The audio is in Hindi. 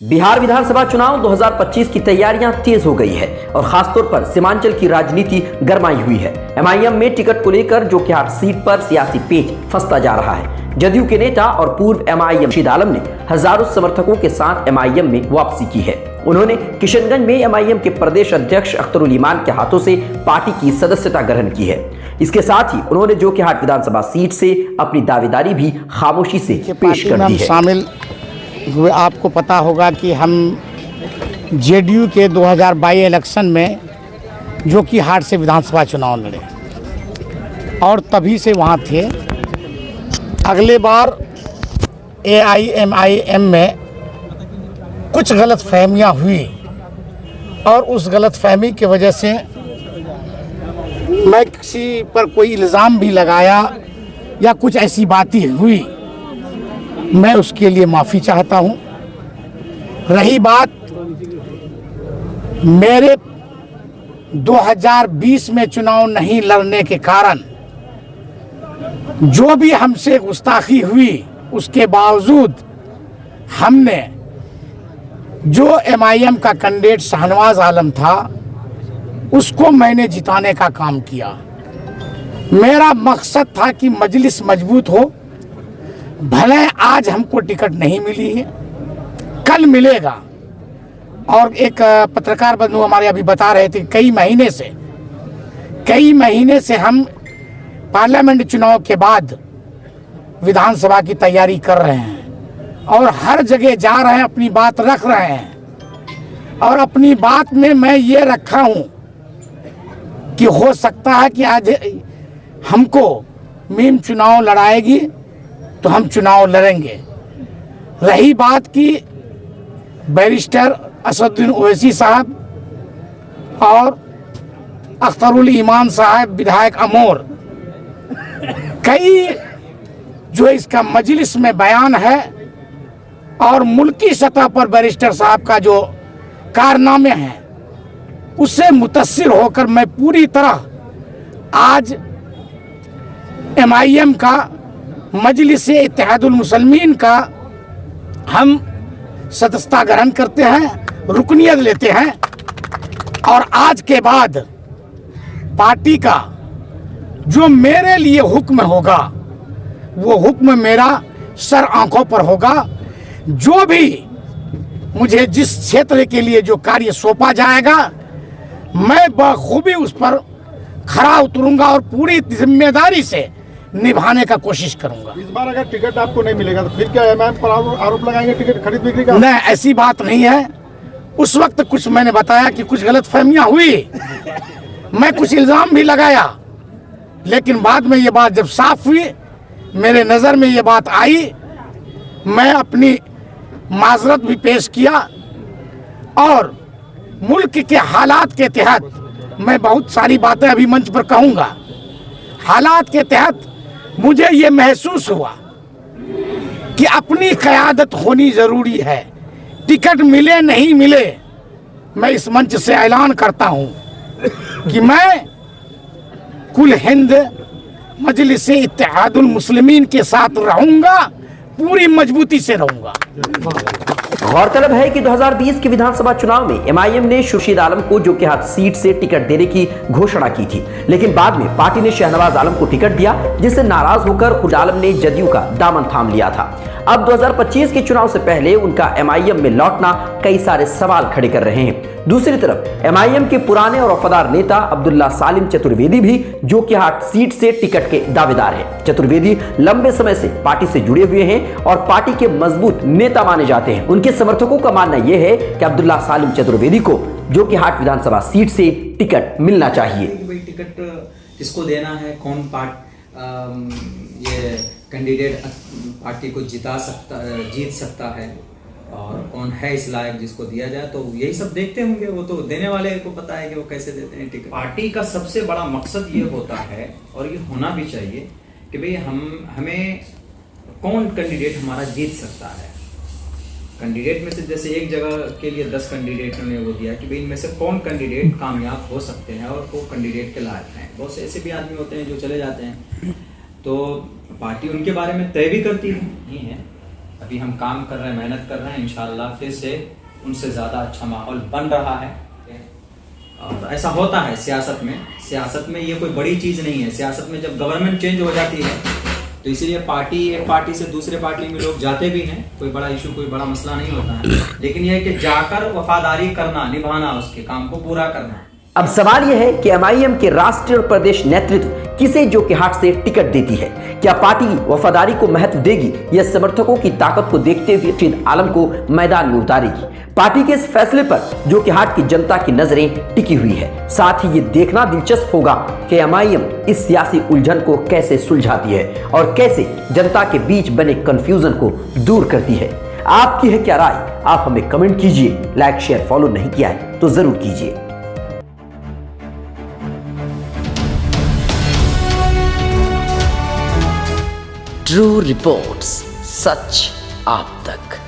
बिहार विधानसभा चुनाव 2025 की तैयारियां तेज हो गई है और खासतौर पर सीमांचल की राजनीति गरमाई हुई है। एमआईएम में टिकट को लेकर जोकीहाट सीट पर सियासी पेच फंसता जा रहा है। जदयू के नेता और पूर्व एमआईएम खुर्शीद आलम ने हजारों समर्थकों के साथ एमआईएम में वापसी की है। उन्होंने किशनगंज में एमआईएम के प्रदेश अध्यक्ष अख्तरुल ईमान के हाथों से पार्टी की सदस्यता ग्रहण की है। इसके साथ ही उन्होंने जोकीहाट विधानसभा सीट से अपनी दावेदारी भी खामोशी से पेश कर दी है। आपको पता होगा कि हम जेडीयू के 2022 इलेक्शन में जोकीहाट से विधानसभा चुनाव लड़े और तभी से वहाँ थे। अगले बार एआईएमआईएम में कुछ गलतफहमियां हुई और उस गलतफहमी की वजह से मैं किसी पर कोई इल्ज़ाम भी लगाया या कुछ ऐसी बातें हुई, मैं उसके लिए माफ़ी चाहता हूं। रही बात मेरे 2020 में चुनाव नहीं लड़ने के कारण जो भी हमसे गुस्ताखी हुई, उसके बावजूद हमने जो एमआईएम का कैंडिडेट शाहनवाज आलम था उसको मैंने जिताने का काम किया। मेरा मकसद था कि मजलिस मजबूत हो। भले आज हमको टिकट नहीं मिली है, कल मिलेगा। और एक पत्रकार बंधु हमारे अभी बता रहे थे कई महीने से हम पार्लियामेंट चुनाव के बाद विधानसभा की तैयारी कर रहे हैं और हर जगह जा रहे हैं, अपनी बात रख रहे हैं। और अपनी बात में मैं ये रखा हूं कि हो सकता है कि आज हमको मीम चुनाव लड़ाएगी तो हम चुनाव लड़ेंगे। रही बात की बैरिस्टर असदुद्दीन ओवैसी साहब और अख्तरुल ईमान साहब विधायक अमोर, कई जो इसका मजलिस में बयान है और मुल्की सतह पर बैरिस्टर साहब का जो कारनामे हैं उससे मुतासिर होकर मैं पूरी तरह आज एमआईएम का मजलिस इत्तेहादुल मुसलमीन का हम सदस्यता ग्रहण करते हैं, रुकनियत लेते हैं। और आज के बाद पार्टी का जो मेरे लिए हुक्म होगा वो हुक्म मेरा सर आंखों पर होगा। जो भी मुझे जिस क्षेत्र के लिए जो कार्य सौंपा जाएगा मैं बखूबी उस पर खरा उतरूंगा और पूरी जिम्मेदारी से निभाने का कोशिश करूंगा। इस बार अगर टिकट आपको नहीं मिलेगा तो फिर क्या एमआईएम पर आरोप लगाएंगे टिकट खरीद बिक्री का? नहीं, ऐसी बात नहीं है। उस वक्त कुछ मैंने बताया कि कुछ गलतफहमियां हुई, मैं कुछ इल्जाम भी लगाया, लेकिन बाद में ये बात जब साफ हुई, मेरे नज़र में ये बात आई, मैं अपनी माजरत भी पेश किया और मुल्क के हालात के तहत मैं बहुत सारी बातें अभी मंच पर कहूँगा। हालात के तहत मुझे ये महसूस हुआ कि अपनी क़यादत होनी ज़रूरी है। टिकट मिले नहीं मिले, मैं इस मंच से ऐलान करता हूँ कि मैं कुल हिंद मजलिस इत्तेहादुल मुस्लिमीन के साथ रहूँगा, पूरी मजबूती से रहूँगा। गौरतलब है कि 2020 के विधानसभा चुनाव में एमआईएम ने खुर्शीद आलम को जोकीहाट सीट से टिकट देने की घोषणा की थी, लेकिन बाद में पार्टी ने शाहनवाज आलम को टिकट दिया, जिससे नाराज होकर खुर्शीद आलम ने जदयू का दामन थाम लिया था। अब 2025 के चुनाव से पहले उनका एमआईएम में लौटना कई सारे सवाल खड़े कर रहे हैं। दूसरी तरफ एमआईएम के पुराने और वफादार नेता अब्दुल्ला सालिम चतुर्वेदी भी जोकीहाट सीट से टिकट के दावेदार हैं। चतुर्वेदी लंबे समय से पार्टी से जुड़े हुए हैं और पार्टी के मजबूत नेता माने जाते हैं। उनके समर्थकों का मानना यह है कि अब्दुल्ला सालिम चतुर्वेदी को जोकीहाट विधानसभा सीट से टिकट मिलना चाहिए। टिकट किसको देना है, कौन ये कैंडिडेट पार्टी को जीत सकता है और कौन है इस लायक जिसको दिया जाए, तो यही सब देखते होंगे। वो तो देने वाले को पता है कि वो कैसे देते हैं टिकट। पार्टी का सबसे बड़ा मकसद ये होता है और ये होना भी चाहिए कि भाई हमें कौन कैंडिडेट हमारा जीत सकता है। कैंडिडेट में से जैसे एक जगह के लिए 10 कैंडिडेटों ने वो दिया कि भाई इनमें से कौन कैंडिडेट कामयाब हो सकते हैं और वो कैंडिडेट के लायक हैं। बहुत से ऐसे भी आदमी होते हैं जो चले जाते हैं, तो पार्टी उनके बारे में तय भी करती है नहीं है, अभी हम काम कर रहे हैं, मेहनत कर रहे हैं, इंशाल्लाह फिर से उनसे ज़्यादा अच्छा माहौल बन रहा है। और ऐसा होता है सियासत में ये कोई बड़ी चीज़ नहीं है। सियासत में जब गवर्नमेंट चेंज हो जाती है तो इसीलिए एक पार्टी से दूसरे पार्टी में लोग जाते भी हैं, कोई बड़ा इशू, कोई बड़ा मसला नहीं होता है। लेकिन यह है कि जाकर वफादारी करना, निभाना, उसके काम को पूरा करना। अब सवाल यह है कि एमआईएम के राष्ट्रीय और प्रदेश नेतृत्व किसे जोकीहाट से टिकट देती है? क्या पार्टी वफादारी को महत्व देगी या समर्थकों की ताकत को देखते हुए खुर्शीद आलम को मैदान में उतारेगी? पार्टी के इस फैसले पर जोकीहाट की जनता की नजरें टिकी हुई है। साथ ही ये देखना दिलचस्प होगा कि एमआईएम इस सियासी उलझन को कैसे सुलझाती है और कैसे जनता के बीच बने कंफ्यूजन को दूर करती है। आपकी है क्या राय? आप हमें कमेंट कीजिए। लाइक, शेयर, फॉलो नहीं किया है तो जरूर कीजिए। ट्रू रिपोर्ट्स, सच आप तक।